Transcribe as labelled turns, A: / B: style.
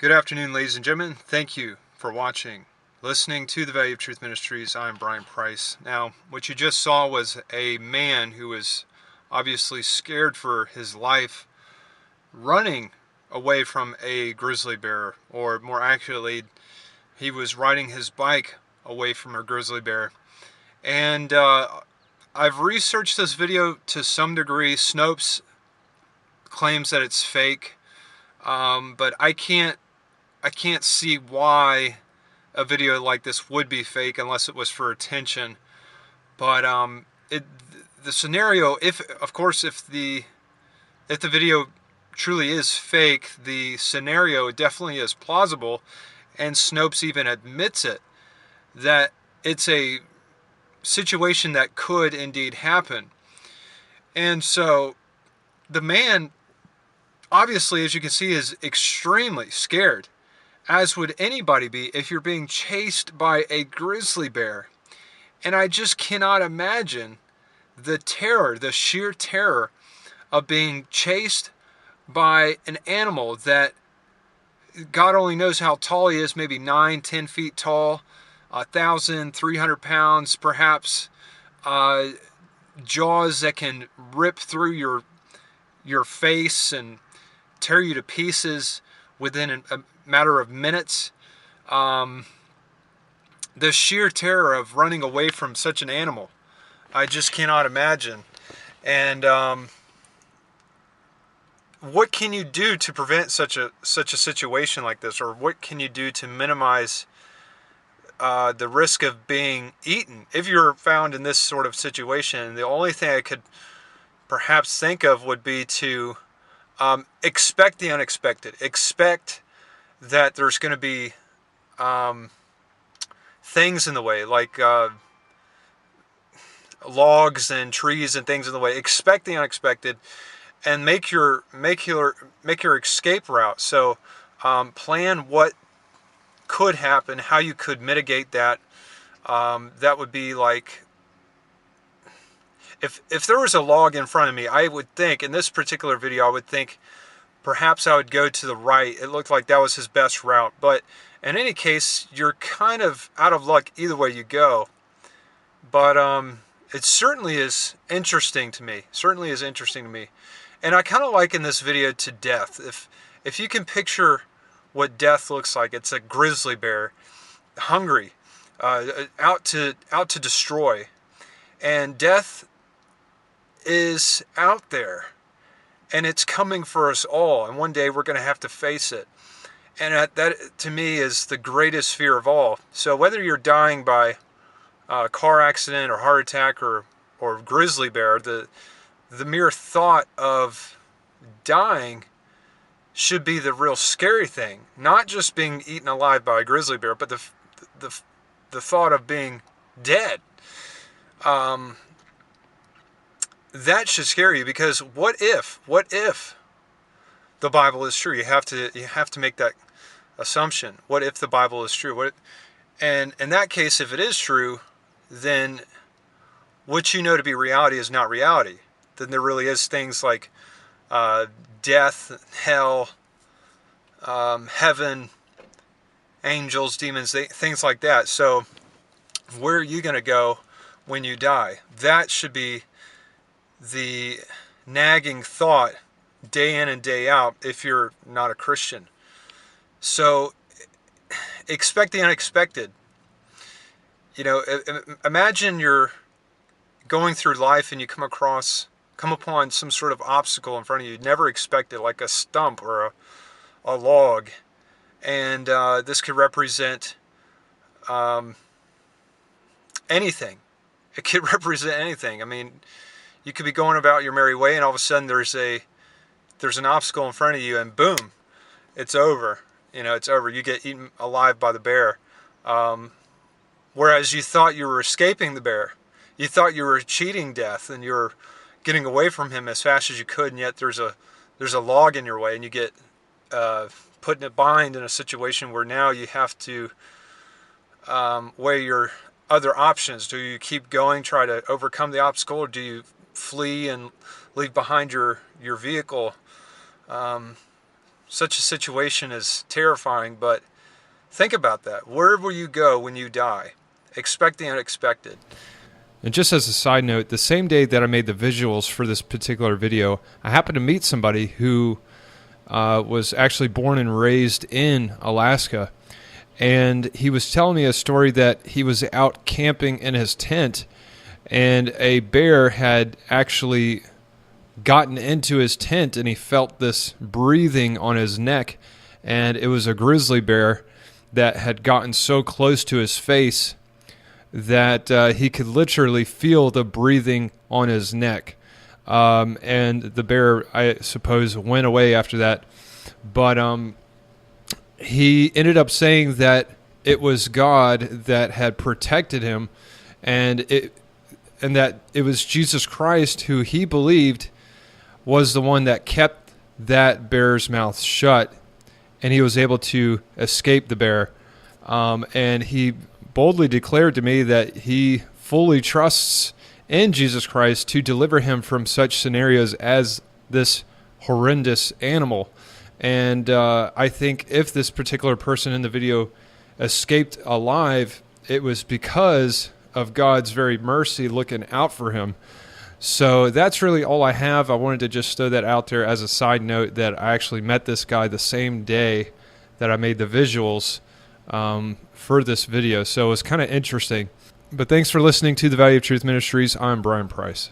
A: Good afternoon, ladies and gentlemen. Thank you for watching, listening to the Value of Truth Ministries. I'm Brian Price. Now, what you just saw was a man who was obviously scared for his life, running away from a grizzly bear, or more accurately, he was riding his bike away from a grizzly bear. And I've researched this video to some degree. Snopes claims that it's fake, but I can't see why a video like this would be fake unless it was for attention. But the scenario, if the video truly is fake, the scenario definitely is plausible, and Snopes even admits it, that it's a situation that could indeed happen. And so the man, obviously, as you can see, is extremely scared, as would anybody be if you're being chased by a grizzly bear. And I just cannot imagine the terror, the sheer terror of being chased by an animal that God only knows how tall he is, maybe 9-10 feet tall, 1,300 pounds perhaps, jaws that can rip through your face and tear you to pieces within a matter of minutes. The sheer terror of running away from such an animal, I just cannot imagine. And what can you do to prevent such a situation like this, or what can you do to minimize the risk of being eaten if you're found in this sort of situation? The only thing I could perhaps think of would be to expect the unexpected. Expect that there's going to be things in the way, like logs and trees and things in the way. Expect the unexpected and make your escape route. So plan what could happen, how you could mitigate that. That would be like, if there was a log in front of me, I would think, in this particular video, I would think perhaps I would go to the right. It looked like that was his best route. But in any case, you're kind of out of luck either way you go. But it certainly is interesting to me. And I kind of liken this video to death. If you can picture what death looks like, it's a grizzly bear, hungry, out to destroy. And death is out there, and it's coming for us all, and one day we're going to have to face it. And that, to me, is the greatest fear of all. So whether you're dying by a car accident or heart attack or grizzly bear, the mere thought of dying should be the real scary thing. Not just being eaten alive by a grizzly bear, but the thought of being dead. That should scare you, because what if the Bible is true? You have to make that assumption. What if the Bible is true? And in that case, if it is true, then what you know to be reality is not reality. Then there really is things like death, hell, heaven, angels, demons, things like that. So where are you going to go when you die? That should be the nagging thought day in and day out if you're not a Christian. So expect the unexpected. Imagine you're going through life and you come upon some sort of obstacle in front of you. You'd never expected, like a stump or a log. And this could represent anything. It could represent anything. I mean, you could be going about your merry way, and all of a sudden there's an obstacle in front of you, and boom, it's over. It's over. You get eaten alive by the bear. Whereas you thought you were escaping the bear. You thought you were cheating death, and you're getting away from him as fast as you could, and yet there's a log in your way, and you get put in a bind in a situation where now you have to weigh your other options. Do you keep going, try to overcome the obstacle, or do you flee and leave behind your vehicle? such a situation is terrifying, but think about that. Where will you go when you die? Expect the unexpected.
B: And just as a side note, the same day that I made the visuals for this particular video, I happened to meet somebody who was actually born and raised in Alaska. And he was telling me a story that he was out camping in his tent, and a bear had actually gotten into his tent, and he felt this breathing on his neck. And it was a grizzly bear that had gotten so close to his face that he could literally feel the breathing on his neck. And the bear, I suppose, went away after that. But he ended up saying that it was God that had protected him, and that it was Jesus Christ who he believed was the one that kept that bear's mouth shut, and he was able to escape the bear. And he boldly declared to me that he fully trusts in Jesus Christ to deliver him from such scenarios as this horrendous animal. And I think if this particular person in the video escaped alive, it was because of God's very mercy looking out for him. So that's really all I have. I wanted to just throw that out there as a side note, that I actually met this guy the same day that I made the visuals for this video. So it was kind of interesting. But thanks for listening to The Value of Truth Ministries. I'm Brian Price.